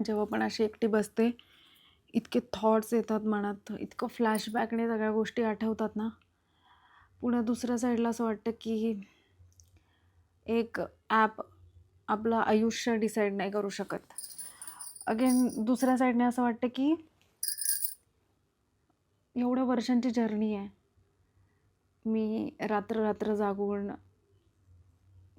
जेव्हा पण अशी एकटी बसते, इतके थॉट्स येतात मनात, इतकं फ्लॅशबॅकने सगळ्या गोष्टी आठवतात ना, पुन्हा दुसऱ्या साईडला असं वाटतं की एक ॲप आपलं आयुष्य डिसाईड नाही करू शकत. अगेन दुसऱ्या साईडने असं वाटतं की एवढ्या वर्षांची जर्नी आहे. मी रात्र-रात्र जागून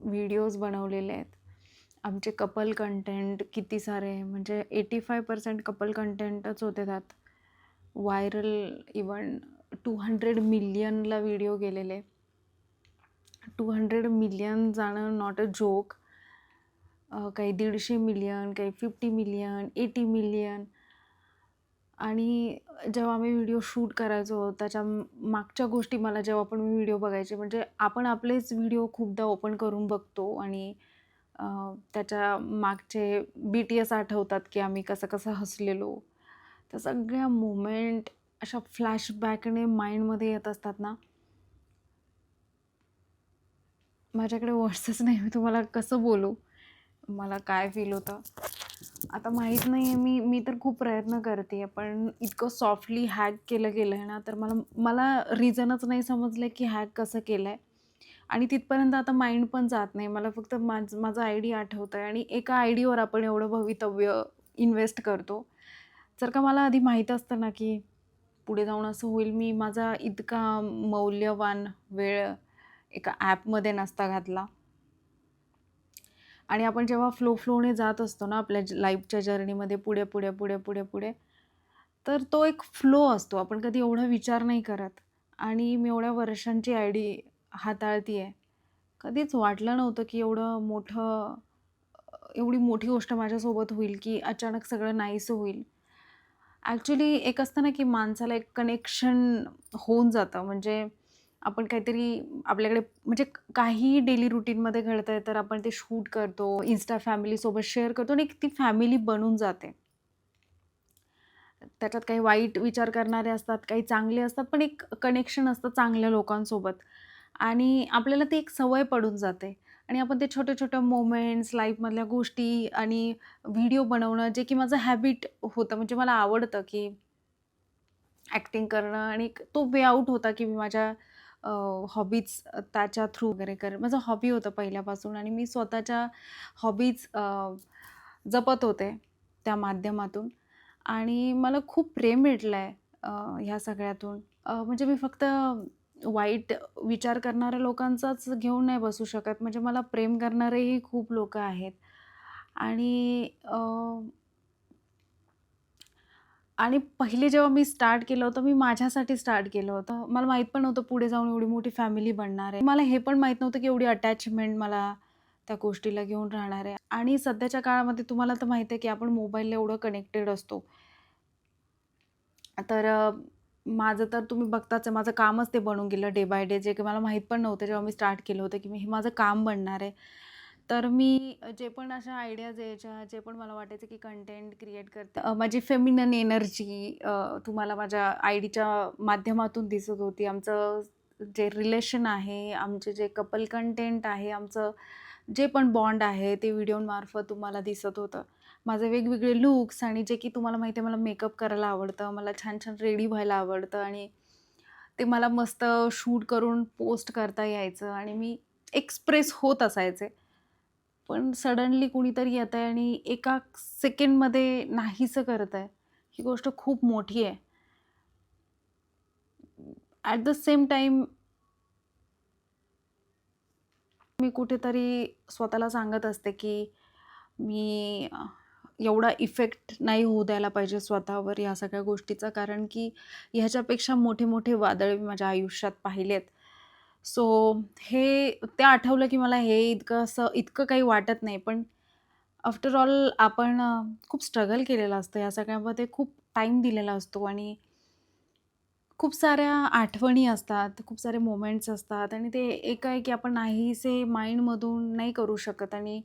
व्हिडिओज बनवलेले आहेत. आमचे कपल कंटेंट किती सारे म्हणजे 85% कपल कंटेंटच होते त्यात. व्हायरल इव्हन 200 मिलियनला व्हिडिओ गेलेले. 200 मिलियन जाणं नॉट अ जोक. काही 150 मिलियन, काही 50 मिलियन, 80 मिलियन. आणि जेव्हा आम्ही व्हिडिओ शूट करायचो त्याच्या मागच्या गोष्टी मला जेव्हा पण मी व्हिडिओ बघायचे म्हणजे आपण आपलेच व्हिडिओ खूपदा ओपन करून बघतो आणि त्याच्या मागचे BTS आठवतात की आम्ही कसं हसलेलो. त्या सगळ्या मोमेंट अशा फ्लॅशबॅकने माइंडमध्ये येत असतात ना, माझ्याकडे वर्ड्सच नाही. मी तुम्हाला कसं बोलू? मला काय फील होतं? आता माहीत नाही आहे. मी तर खूप प्रयत्न करते आहे, पण इतकं सॉफ्टली हॅक केलं गेलं आहे ना, तर मला मला रिझनच नाही समजलं की हॅक कसं केलं आहे आणि तिथपर्यंत आता माइंड पण जात नाही. मला फक्त माझं आयडी आठवतं आहे आणि एका आयडीवर आपण एवढं भवितव्य इन्व्हेस्ट करतो. जर का मला आधी माहीत असतं ना, की पुढे जाऊन असं होईल, मी माझा इतका मौल्यवान वेळ एका ॲपमध्ये नसता घातला. आणि आपण जेव्हा फ्लोने जात असतो ना आपल्या लाईफच्या जर्नीमध्ये पुढे, तर तो एक फ्लो असतो. आपण कधी एवढा विचार नाही करत आणि मी एवढ्या वर्षांची आयडी हाताळती आहे. कधीच वाटलं नव्हतं की एवढी मोठी गोष्ट माझ्यासोबत होईल की अचानक सगळं नाहीसं होईल. ॲक्चुअली एक असतं ना की माणसाला एक कनेक्शन होऊन जातं. म्हणजे आपण काहीतरी आपल्याकडे म्हणजे काहीही डेली रूटीनमध्ये घडतंय तर आपण ते शूट करतो, Insta फॅमिलीसोबत शेअर करतो आणि एक ती फॅमिली बनून जाते. त्याच्यात काही वाईट विचार करणारे असतात, काही चांगले असतात, पण एक कनेक्शन असतं चांगल्या लोकांसोबत आणि आपल्याला ती एक सवय पडून जाते आणि आपण ते छोट्या-छोट्या मोमेंट्स, लाईफमधल्या गोष्टी आणि व्हिडिओ बनवणं, जे की माझं हॅबिट होतं. म्हणजे मला आवडतं की ॲक्टिंग करणं आणि तो वे आउट होता की मी माझ्या हॉबीज त्याच्या थ्रू वगैरे माझा हॉबी होता पहिल्यापासून आणि मी स्वतःच्या हॉबीज जपत होते त्या माध्यमातून आणि मला खूप प्रेम भेटलं आहे ह्या सगळ्यातून. म्हणजे मी फक्त वाईट विचार करणाऱ्या लोकांचाच घेऊन नाही बसू शकत. म्हणजे मला प्रेम करणारेही खूप लोकं आहेत आणि आणि पहिले जेव्हा मी स्टार्ट केलं होतं, मी माझ्यासाठी स्टार्ट केलं होतं. मला माहीत पण नव्हतं पुढे जाऊन एवढी मोठी फॅमिली बनणार आहे. मला हे पण माहीत नव्हतं की एवढी अटॅचमेंट मला त्या गोष्टीला घेऊन राहणार आहे. आणि सध्याच्या काळामध्ये तुम्हाला तर माहीत आहे की आपण मोबाईलला एवढं कनेक्टेड असतो. तर माझं तर तुम्ही बघताच आहे, माझं कामच ते बनून गेलं डे बाय डे. जे की मला माहीत पण नव्हतं जेव्हा मी स्टार्ट केलं होतं की हे माझं काम बनणार आहे. तर मी जे पण अशा आयडियाज यायच्या, जे पण मला वाटायचं की कंटेंट क्रिएट करते, माझी फेमिनिन एनर्जी तुम्हाला माझ्या आयडीच्या माध्यमातून दिसत होती. आमचं जे रिलेशन आहे, आमचे जे कपल कंटेंट आहे, आमचं जे पण बॉन्ड आहे, ते व्हिडिओमार्फत तुम्हाला दिसत होतं. माझे वेगवेगळे लुक्स आणि जे की तुम्हाला माहिती आहे मला मेकअप करायला आवडतं, मला छान-छान रेडी व्हायला आवडतं आणि ते मला मस्त शूट करून पोस्ट करता यायचं आणि मी एक्सप्रेस होत असायचे. पण सडनली कुणीतरी येतंय आणि एका सेकंडमध्ये नाहीसं करतंय. ही गोष्ट खूप मोठी आहे. ॲट द सेम टाईम मी कुठेतरी स्वतःला सांगत असते, की मी एवढा इफेक्ट नाही होऊ द्यायला पाहिजे स्वतःवर या सगळ्या गोष्टीचा. कारण की ह्याच्यापेक्षा मोठे-मोठे वादळ मी माझ्या आयुष्यात पाहिलेत. सो हे ते आठवलं, की मला हे इतकं काही वाटत नाही. पण आफ्टर ऑल आपण खूप स्ट्रगल केलेलं असतं या सगळ्यामध्ये. खूप टाईम दिलेला असतो आणि खूप साऱ्या आठवणी असतात, खूप सारे मोमेंट्स असतात आणि ते एकाएकी आपण नाहीसे माइंडमधून नाही करू शकत आणि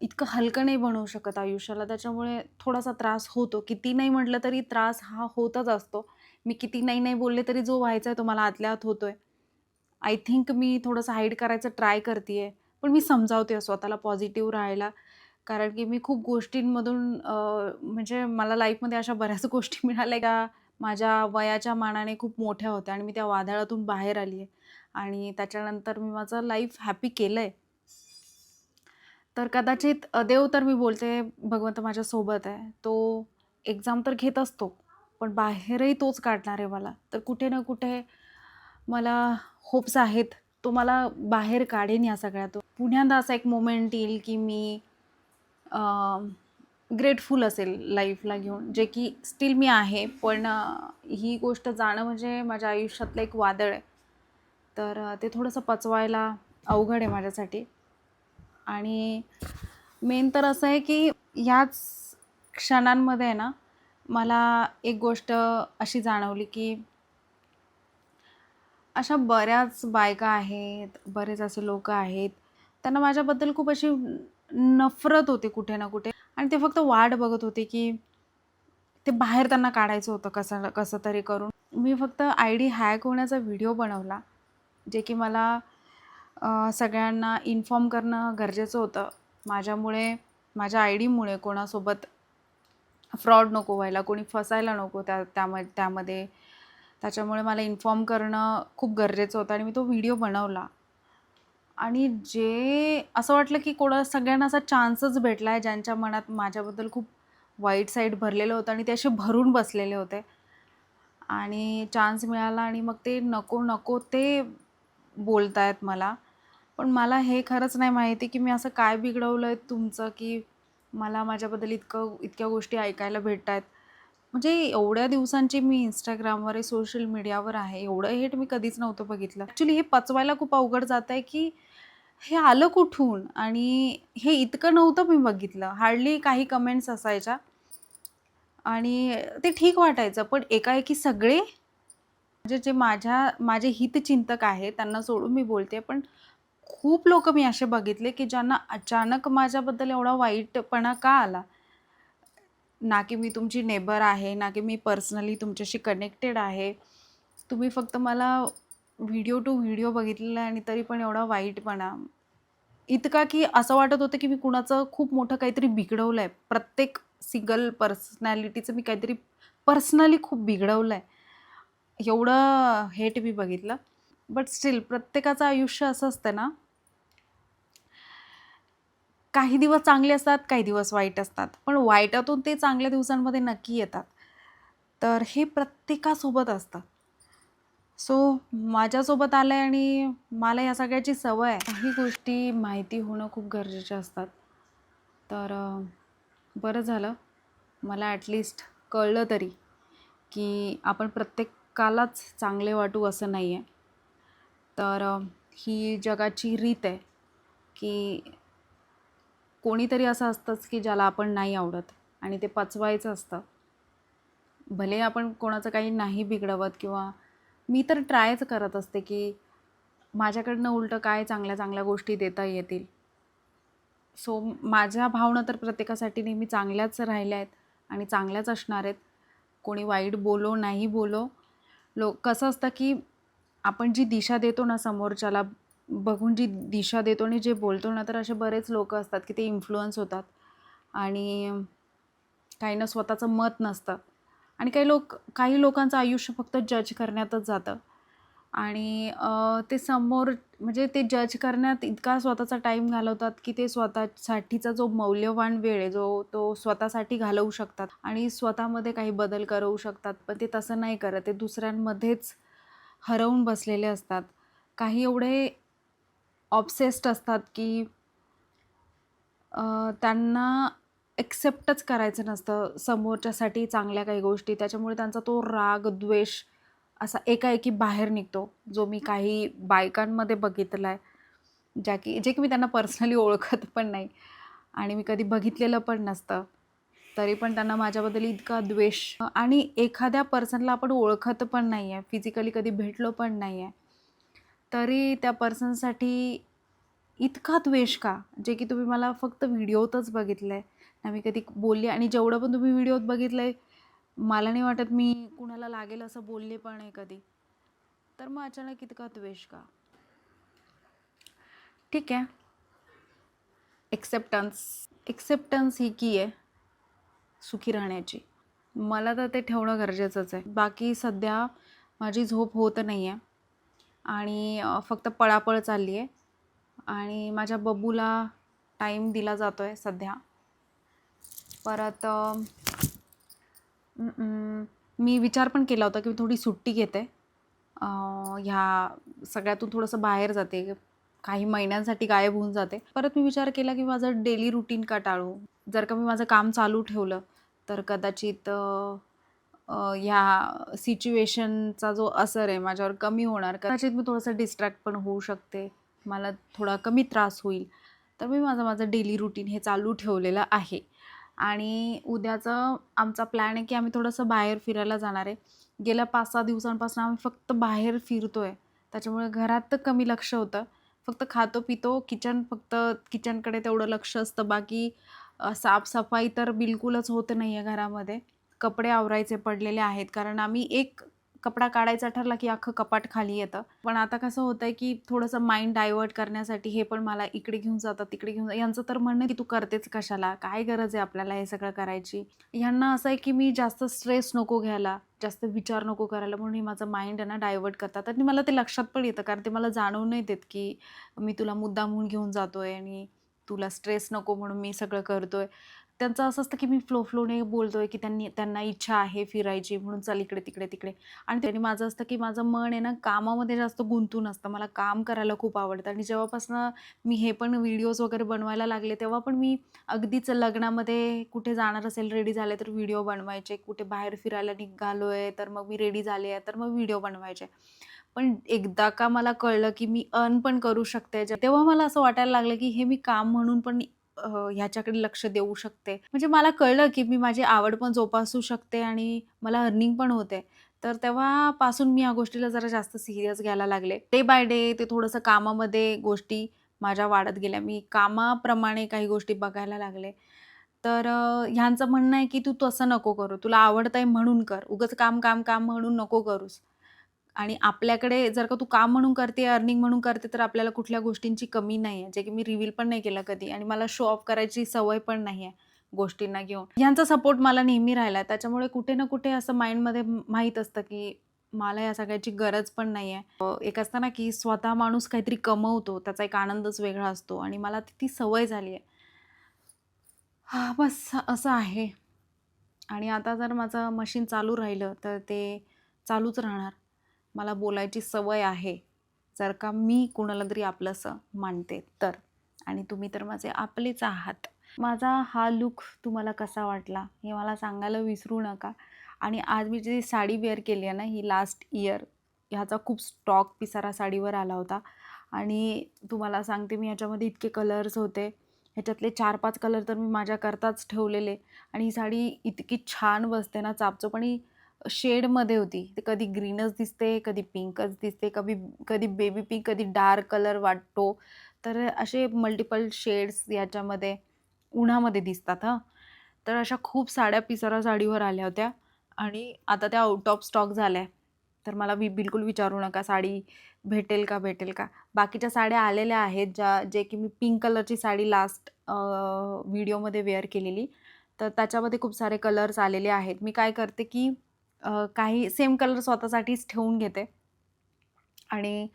इतकं हलकं नाही बनवू शकत आयुष्याला. त्याच्यामुळे थोडासा त्रास होतो. किती नाही म्हटलं तरी त्रास हा होतच असतो. मी किती नाही, नाही बोलले तरी जो व्हायचा आहे तो मला आतल्या आत होतोय. आय थिंक मी थोडंसं हाईड करायचं ट्राय करतीये. पण मी समजावते स्वतःला पॉझिटिव्ह राहायला. कारण की मी खूप गोष्टींमधून म्हणजे मला लाईफमध्ये अशा बऱ्याच गोष्टी मिळाल्या का माझ्या वयाच्या मानाने खूप मोठ्या होत्या आणि मी त्या वादळातून बाहेर आली आहे आणि त्याच्यानंतर मी माझं लाईफ हॅपी केलं आहे. तर कदाचित देव तर मी बोलते भगवंत माझ्यासोबत आहे. तो एक्झाम तर घेत असतो, पण बाहेरही तोच काढणार आहे मला. तर कुठे ना कुठे मला होप्स आहेत. तो मला बाहेर काढेन या सगळ्यातून. पुन्हा असा एक मोमेंट येईल की मी ग्रेटफुल असेल लाईफला घेऊन, जे की स्टिल मी आहे. पण ही गोष्ट जाणं म्हणजे माझ्या आयुष्यातलं एक वादळ आहे. तर ते थोडंसं पचवायला अवघड आहे माझ्यासाठी. आणि मेन तर असं आहे की ह्याच क्षणांमध्ये आहे ना, मला एक गोष्ट अशी जाणवली की अशा बऱ्याच बायका आहेत, बरेच असे लोकं आहेत, त्यांना माझ्याबद्दल खूप अशी नफरत होती कुठे ना कुठे आणि ते फक्त वाट बघत होते की ते बाहेर त्यांना काढायचं होतं कसं कसं तरी करून. मी फक्त आयडी हॅक होण्याचा व्हिडिओ बनवला, जे की मला सगळ्यांना इन्फॉर्म करणं गरजेचं होतं. माझ्यामुळे, माझ्या आयडीमुळे कोणासोबत फ्रॉड नको व्हायला, कोणी फसायला नको त्यामध्ये. त्याच्यामुळे मला इन्फॉर्म करणं खूप गरजेचं होतं आणि मी तो व्हिडिओ बनवला. आणि जे असं वाटलं की सगळ्यांना असा चान्सच भेटला आहे, ज्यांच्या मनात माझ्याबद्दल खूप वाईट साईड भरलेलं होतं आणि ते असे भरून बसलेले होते. आणि चान्स मिळाला आणि मग ते नको, नको ते बोलतायत मला. पण मला हे खरंच नाही माहिती की मी असं काय बिघडवलंय तुमचं, की मला माझ्याबद्दल इतक्या गोष्टी ऐकायला भेटतायत. म्हणजे एवढ्या दिवसांची मी Instagramवर आहे, सोशल मीडियावर आहे. एवढं हेट मी कधीच नव्हतं बघितलं. ॲक्चुअली हे पचवायला खूप अवघड जातंय, की हे आलं कुठून? आणि हे इतकं नव्हतं मी बघितलं. हार्डली काही कमेंट्स असायच्या आणि ते ठीक वाटायचं. पण एकाएकी सगळे म्हणजे जे माझे हितचिंतक आहेत त्यांना सोडून मी बोलते. पण खूप लोकं मी असे बघितले, की ज्यांना अचानक माझ्याबद्दल एवढा वाईटपणा का आला? ना की मी तुमची नेबर आहे, ना की मी पर्सनली तुमच्याशी कनेक्टेड आहे. तुम्ही फक्त मला व्हिडिओ टू व्हिडिओ बघितलेला आहे आणि तरी पण एवढा वाईटपणा. इतका की असं वाटत होतं, की मी कुणाचं खूप मोठं काहीतरी बिघडवलंय. प्रत्येक सिंगल पर्सनॅलिटीचं मी काहीतरी पर्सनली खूप बिघडवलंय. एवढं हेट मी बघितलं. बट स्टिल प्रत्येकाचं आयुष्य असं असतं ना, काही दिवस चांगले असतात, काही दिवस वाईट असतात. पण वाईटातून ते चांगल्या दिवसांमध्ये नक्की येतात. तर हे प्रत्येकासोबत असतं. सो माझ्यासोबत आलंय आणि मला या सगळ्याची सवय आहे. काही गोष्टी माहिती होणं खूप गरजेच्या असतात. तर बरं झालं मला ॲटलीस्ट कळलं तरी, की आपण प्रत्येकालाच चांगले वाटू असं नाही आहे. तर ही जगाची रीत आहे, की कोणीतरी असं असतंच, की ज्याला आपण नाही आवडत आणि ते पचवायचं असतं. भले आपण कोणाचं काही नाही बिघडवत किंवा मी तर ट्रायच करत असते, की माझ्याकडनं उलटं काय चांगल्या-चांगल्या गोष्टी देता येतील. सो माझ्या भावना तर प्रत्येकासाठी नेहमी चांगल्याच राहिल्या आहेत आणि चांगल्याच असणार आहेत. कोणी वाईट बोलो, नाही बोलो, कसं असतं, की आपण जी दिशा देतो ना समोरच्याला बघून जी दिशा देतो आणि जे बोलतो ना, तर असे बरेच लोकं असतात, की ते इन्फ्लुअन्स होतात आणि काहींना स्वतःचं मत नसतं आणि काही लोकांचं आयुष्य फक्त जज करण्यातच जातं आणि ते समोर म्हणजे ते जज करण्यात इतका स्वतःचा टाईम घालवतात, की ते स्वतःसाठीचा जो मौल्यवान वेळ आहे, तो स्वतःसाठी घालवू शकतात आणि स्वतःमध्ये काही बदल करवू शकतात. पण ते तसं नाही करत. ते दुसऱ्यांमध्येच हरवून बसलेले असतात. काही एवढे ऑब्सेस्ड असतात, की त्यांना एक्सेप्टच करायचं नसतं समोरच्यासाठी चांगल्या काही गोष्टी. त्याच्यामुळे त्यांचा तो राग, द्वेष असा एकाएकी बाहेर निघतो, जो मी काही बायकांमध्ये बघितला आहे. जे की मी त्यांना पर्सनली ओळखत पण नाही आणि मी कधी बघितलेलं पण नसतं. तरी पण त्यांना माझ्याबद्दल इतका द्वेष आणि एखाद्या पर्सनला आपण ओळखत पण नाही आहे, फिजिकली कधी भेटलो पण नाही आहे. तरी त्या पर्सनसाठी इतका द्वेष का? जे की तुम्ही मला फक्त व्हिडिओतच बघितलंय. ना मी कधी बोलले आणि जेवढं पण तुम्ही व्हिडिओत बघितलंय, मला नाही वाटत मी कुणाला लागेल असं बोलले पण आहे कधी. तर मग अचानक इतका द्वेष का? ठीक आहे. एक्सेप्टन्स ही की आहे सुखी राहण्याची. मला तर ते ठेवणं गरजेचंच आहे. बाकी सध्या माझी झोप होत नाही आहे आणि फक्त पळापळ चालली आहे आणि माझ्या बबूला टाईम दिला जातो आहे सध्या. परत मी विचार पण केला होता की मी थोडी सुट्टी घेते, ह्या सगळ्यातून थोडंसं बाहेर जाते, काही महिन्यांसाठी गायब होऊन जाते. परत मी विचार केला की माझं डेली रुटीन का टाळू. जर का मी माझं काम चालू ठेवलं तर कदाचित ह्या सिच्युएशनचा जो असर आहे माझ्यावर कमी होणार. कदाचित मी थोडंसं डिस्ट्रॅक्ट पण होऊ शकते, मला थोडा कमी त्रास होईल. तर मी माझं डेली रुटीन हे चालू ठेवलेलं आहे आणि उद्याचं आमचा प्लॅन आहे की आम्ही थोडंसं बाहेर फिरायला जाणार आहे. गेल्या 5-6 दिवसांपासून आम्ही फक्त बाहेर फिरतो आहे, त्याच्यामुळे घरात तर कमी लक्ष होतं. फक्त खातो पितो, फक्त किचनकडे तेवढं लक्ष असतं. बाकी साफसफाई तर बिलकुलच होत नाही आहे घरामध्ये. कपडे आवरायचे पडलेले आहेत, कारण आम्ही एक कपडा काढायचा ठरला की अख्खं कपाट खाली येतं. पण आता कसं होतं आहे की थोडंसं माइंड डायव्हर्ट करण्यासाठी हे पण मला इकडे घेऊन जातात, तिकडे घेऊन यांचं तर म्हणणं की तू करतेच कशाला, काय गरज आहे आपल्याला हे सगळं करायची. ह्यांना असं आहे की मी जास्त स्ट्रेस नको घ्यायला, जास्त विचार नको करायला, म्हणून हे माझं माइंड आहे ना डायव्हर्ट करतात. आणि मला ते लक्षात पण येतं, कारण ते मला जाणवू नाही देत की मी तुला मुद्दामहून घेऊन जातोय आणि तुला स्ट्रेस नको म्हणून मी सगळं करतोय. त्यांचं असं असतं की मी फ्लोने बोलतोय की त्यांना इच्छा आहे फिरायची म्हणून चल इकडे तिकडे तिकडे. आणि त्यांनी माझं असतं की माझं मन आहे ना कामामध्ये जास्त गुंतून असतं, मला काम करायला खूप आवडतं. आणि जेव्हापासून मी हे पण व्हिडिओज वगैरे बनवायला लागले तेव्हा पण मी अगदीच लग्नामध्ये कुठे जाणार असेल, रेडी झाले तर व्हिडिओ बनवायचे, कुठे बाहेर फिरायला निघालोय तर मग मी रेडी झाले आहे तर मग व्हिडिओ बनवायचे. पण एकदा का मला कळलं की मी अर्न पण करू शकते, तेव्हा मला असं वाटायला लागलं की हे मी काम म्हणून पण ह्याच्याकडे लक्ष देऊ शकते. म्हणजे मला कळलं की मी माझी आवड पण जोपासू शकते आणि मला अर्निंग पण होते. तर तेव्हापासून मी या गोष्टीला जरा जास्त सीरियस घ्यायला लागले. डे बाय डे ते थोडंसं कामामध्ये गोष्टी माझ्या वाढत गेल्या. मी कामाप्रमाणे काही गोष्टी बघायला लागले. तर ह्यांचं म्हणणं आहे की तू तसं नको करू. तुला आवडतंय म्हणून कर. उगाच काम, काम, काम म्हणून नको करूस. आणि आपल्याकडे जर का तू काम म्हणून करते, अर्निंग म्हणून करते, तर आपल्याला कुठल्या गोष्टींची कमी नाही आहे. जे की मी रिव्हील पण नाही केलं कधी आणि मला शो ऑफ करायची सवय पण नाही आहे गोष्टींना घेऊन. ह्यांचा सपोर्ट मला नेहमी राहिला आहे. त्याच्यामुळे कुठे ना कुठे असं माइंडमध्ये माहीत असतं की मला या सगळ्याची गरज पण नाही आहे. एक असतं ना की स्वतः माणूस काहीतरी कमवतो, त्याचा एक आनंदच वेगळा असतो आणि मला ती सवय झाली आहे. हां, बस असं आहे. आणि आता जर माझं मशीन चालू राहिलं तर ते चालूच राहणार. मला बोलायची सवय आहे. जर का मी कुणाला तरी आपलंसं मानते तर. आणि तुम्ही तर माझे आपलेच आहात. माझा हा लूक तुम्हाला कसा वाटला हे मला सांगायला विसरू नका. आणि आज मी जी साडी वेअर केली आहे ना, ही लास्ट इयर ह्याचा खूप स्टॉक पिसारा साडीवर आला होता. आणि तुम्हाला सांगते मी ह्याच्यामध्ये इतके कलर्स होते. ह्याच्यातले 4-5 कलर तर मी माझ्याकरताच ठेवलेले. आणि ही साडी इतकी छान बसते ना, चापचूप आणि शेडमध्ये होती. ते कधी ग्रीनच दिसते, कधी पिंकच दिसते, कधी बेबी पिंक, कधी डार्क कलर वाटतो. तर असे मल्टिपल शेड्स याच्यामध्ये उन्हामध्ये दिसतात हां. तर अशा खूप साड्या पिसारा साडीवर आल्या होत्या आणि आता त्या आउट ऑफ स्टॉक झाल्या. तर मला बिलकुल विचारू नका साडी भेटेल का, भेटेल का? बाकीच्या साड्या आलेल्या आहेत, जे की मी पिंक कलरची साडी लास्ट व्हिडिओमध्ये वेअर केलेली. तर त्याच्यामध्ये खूप सारे कलर्स आलेले आहेत. मी काय करते की काही सेम कलर स्वतःसाठीच ठेवून घेते आणि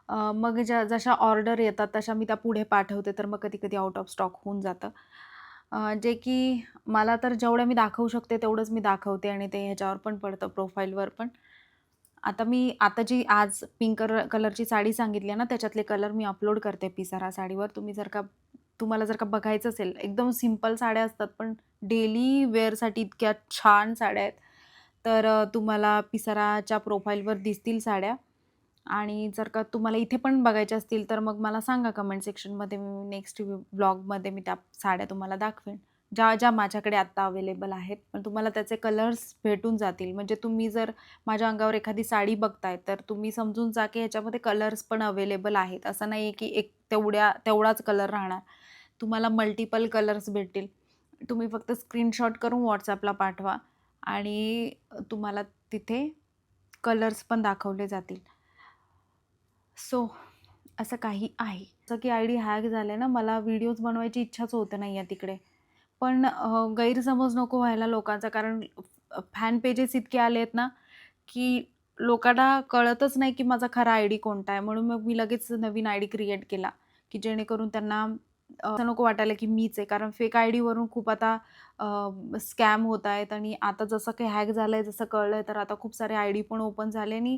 मग जशा ऑर्डर येतात तशा मी त्या पुढे पाठवते. तर मग कधी-कधी आउट ऑफ स्टॉक होऊन जातं. जे की मला तर जेवढं मी दाखवू शकते तेवढंच मी दाखवते आणि ते ह्याच्यावर पण पडतं प्रोफाईलवर पण. आता जी आज पिंक कलरची साडी सांगितली आहे ना, त्याच्यातले कलर मी अपलोड करते पिसारा साडीवर. तुम्हाला जर का बघायचं असेल, एकदम सिंपल साड्या असतात, पण डेली वेअरसाठी इतक्या छान साड्या आहेत. तर तुम्हाला पिसाराच्या प्रोफाईलवर दिसतील साड्या. आणि जर का तुम्हाला इथे पण बघायच्या असतील, तर मग मला सांगा कमेंट सेक्शनमध्ये. मी नेक्स्ट ब्लॉगमध्ये मी त्या साड्या तुम्हाला दाखवेन. ज्या माझ्याकडे आत्ता अवेलेबल आहेत. पण तुम्हाला त्याचे कलर्स भेटून जातील. म्हणजे तुम्ही जर माझ्या अंगावर एखादी साडी बघताय, तर तुम्ही समजून जा की ह्याच्यामध्ये कलर्स पण अवेलेबल आहेत. असं नाही आहे की एक तेवढाच कलर राहणार. तुम्हाला मल्टिपल कलर्स भेटतील. तुम्ही फक्त स्क्रीनशॉट करून WhatsAppला पाठवा आणि तुम्हाला तिथे कलर्स पण दाखवले जातील. सो असं काही आहे. जसं की आय डी हॅक झाले ना, मला व्हिडिओज बनवायची इच्छाच होत नाही आहे तिकडे. पण गैरसमज नको व्हायला लोकांचा, कारण फॅन पेजेस इतके आले आहेत ना, की लोकांना कळतच नाही की माझा खरा आयडी कोणता आहे. म्हणून मग मी लगेच नवीन आयडी क्रिएट केला, की जेणेकरून त्यांना असं नको वाटायला की मीच आहे. कारण फेक आयडीवरून खूप आता स्कॅम होत आहेत आणि आता जसं काही हॅक झालंय, जसं कळलंय, तर आता खूप सारे आयडी पण ओपन झाले आणि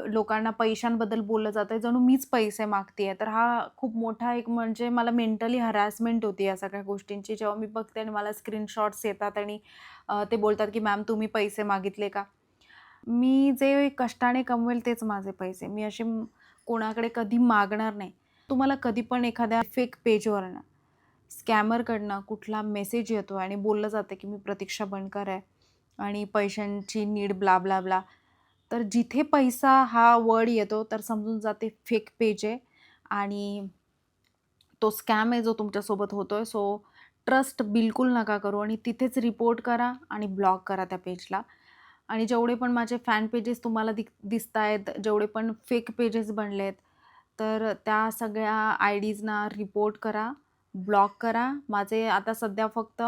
लोकांना पैशांबद्दल बोललं जातंय, जणू मीच पैसे मागतीये. तर हा खूप मोठा एक, म्हणजे मला मेंटली हॅरासमेंट होती या सगळ्या गोष्टींची. जेव्हा मी बघते आणि मला स्क्रीनशॉट्स येतात आणि ते बोलतात की मॅम तुम्ही पैसे मागितले का? मी जे कष्टाने कमवेल तेच माझे पैसे. मी असे कोणाकडे कधी मागणार नाही. तुम्हाला कधी पण एखाद्या फेक पेजवरनं, स्कॅमरकडनं कुठला मेसेज येतो आणि बोललं जातं की मी प्रतीक्षा बनकर आहे आणि पैशांची नीड ब्ला, ब्ला, ब्ला. तर जिथे पैसा हा वर्ड येतो तर समजून जाते फेक पेज आहे आणि तो स्कॅम आहे जो तुमच्यासोबत होतोय. सो ट्रस्ट बिलकुल नका करू आणि तिथेच रिपोर्ट करा आणि ब्लॉक करा त्या पेजला. आणि जेवढे पण माझे फॅन पेजेस तुम्हाला दिसतायत, जेवढे पण फेक पेजेस बनलेत, तर त्या सगळ्या आयडीजना रिपोर्ट करा, ब्लॉक करा. माझे आता सध्या फक्त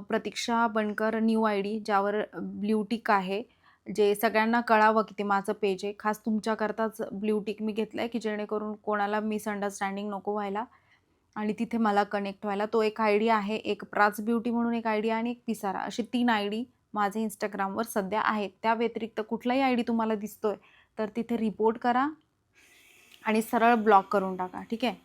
प्रतीक्षा बनकर न्यू आयडी, ज्यावर ब्लू टिक आहे, जे सगळ्यांना कळावं की ते माझं पेज आहे. खास तुमच्याकरताच ब्लू टिक मी घेतलंय, की जेणेकरून कोणाला मिसअंडरस्टँडिंग नको व्हायला आणि तिथे मला कनेक्ट व्हायला. तो एक आयडी आहे, एक प्राच ब्युटी म्हणून एक आयडी आणि एक पिसारा, अशी 3 आयडी माझे Instagramवर सध्या आहेत. त्या व्यतिरिक्त कुठलाही आयडी तुम्हाला दिसतोय, तर तिथे रिपोर्ट करा आणि सरळ ब्लॉक करून टाका. ठीक आहे?